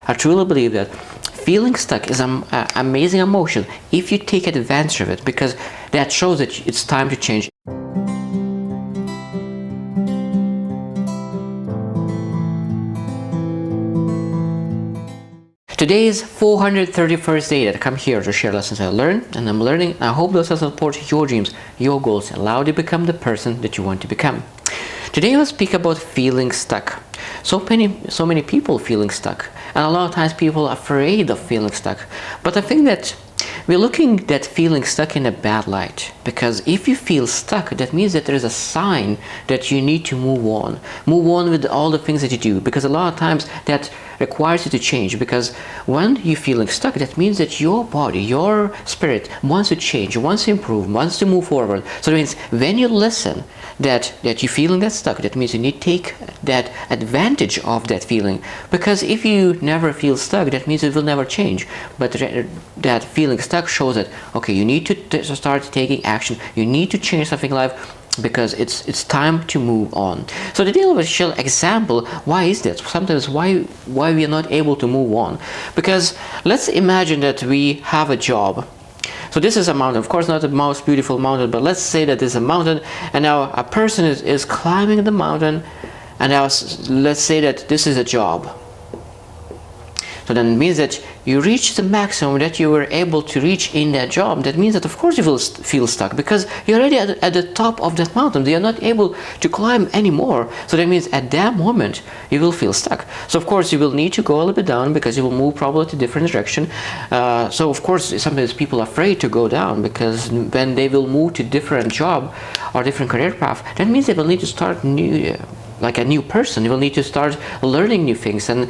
I truly believe that feeling stuck is an amazing emotion if you take advantage of it, because that shows that it's time to change. Today is 431st day that I come here to share lessons I learned, and I'm learning, and I hope those lessons support your dreams, your goals, and allow you to become the person that you want to become. Today I'll speak about feeling stuck. So many people feeling stuck, and a lot of times people are afraid of feeling stuck. But I think that we're looking at feeling stuck in a bad light, because if you feel stuck, that means that there is a sign that you need to move on with all the things that you do, because a lot of times that requires you to change. Because when you're feeling stuck, that means that your body, your spirit wants to change, wants to improve, wants to move forward. So that means when you listen that you're feeling that stuck, that means you need to take that advantage of that feeling. Because if you never feel stuck, that means it will never change. But that feeling stuck shows that, okay, you need to start taking action, you need to change something in life, because it's time to move on. So today I will share an example. Why is that? Sometimes why we are not able to move on? Because let's imagine that we have a job. So this is a mountain, of course not the most beautiful mountain, but let's say that there's a mountain, and now a person is climbing the mountain, and now let's say that this is a job. So then it means that you reach the maximum that you were able to reach in that job. That means that of course you will feel stuck, because you're already at the top of that mountain. You're not able to climb anymore. So that means at that moment you will feel stuck. So of course you will need to go a little bit down, because you will move probably to different direction. So of course sometimes people are afraid to go down, because when they will move to different job or different career path, that means they will need to start new. Like a new person, you will need to start learning new things and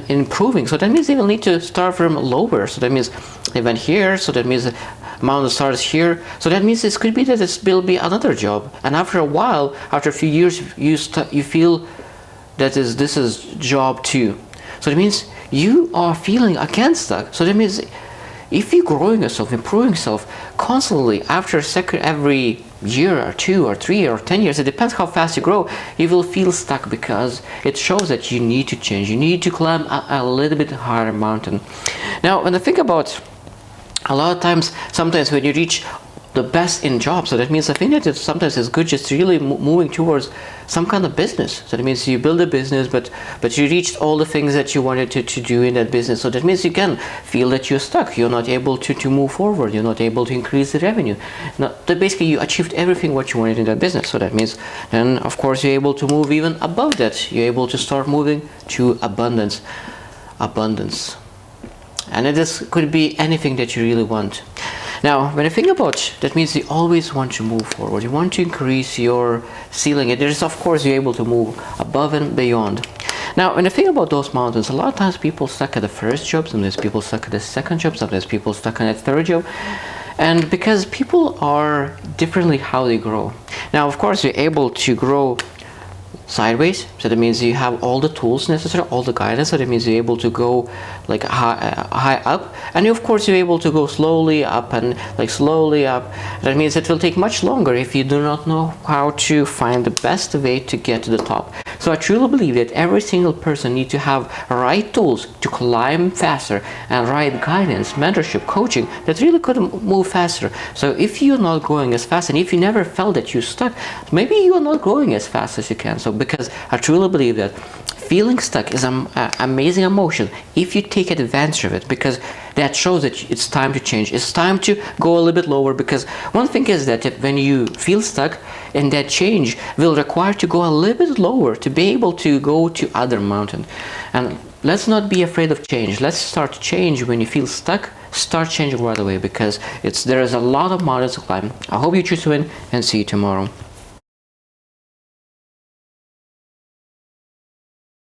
improving. So that means they will need to start from lower. So that means they went here, so that means the mountain starts here. So that means this could be that this will be another job. And after a while, after a few years, you feel that this is job 2. So that means you are feeling again stuck. So that means if you're growing yourself, improving yourself constantly, after every year or 2 or 3 or 10 years, it depends how fast you grow, you will feel stuck, because it shows that you need to change. You need to climb a little bit higher mountain. Now, when I think about a lot of times, sometimes when you reach the best in jobs, so that means I think that sometimes it's good just really moving towards some kind of business. So that means you build a business, but you reached all the things that you wanted to do in that business. So that means you can feel that you're stuck. You're not able to move forward. You're not able to increase the revenue. That basically you achieved everything what you wanted in that business. So that means then of course you're able to move even above that. You're able to start moving to abundance. And this could be anything that you really want. Now, when I think about that, means you always want to move forward. You want to increase your ceiling. And there's, of course, you're able to move above and beyond. Now, when I think about those mountains, a lot of times people stuck at the first job, sometimes people stuck at the second job, sometimes people stuck at the third job. And because people are differently how they grow. Now, of course, you're able to grow sideways, so that means you have all the tools necessary, all the guidance, so that means you're able to go like high up, and of course you're able to go slowly up and like slowly up. That means it will take much longer if you do not know how to find the best way to get to the top. So I truly believe that every single person needs to have right tools to climb faster, and right guidance, mentorship, coaching that really could move faster. So if you're not going as fast, and if you never felt that you're stuck, maybe you're not growing as fast as you can. So because I truly believe that feeling stuck is an amazing emotion if you take advantage of it, because that shows that it's time to change. It's time to go a little bit lower, because one thing is that when you feel stuck, and that change will require to go a little bit lower to be able to go to other mountain. And let's not be afraid of change. Let's start to change. When you feel stuck, start changing right away, because there is a lot of mountains to climb. I hope you choose to win, and see you tomorrow.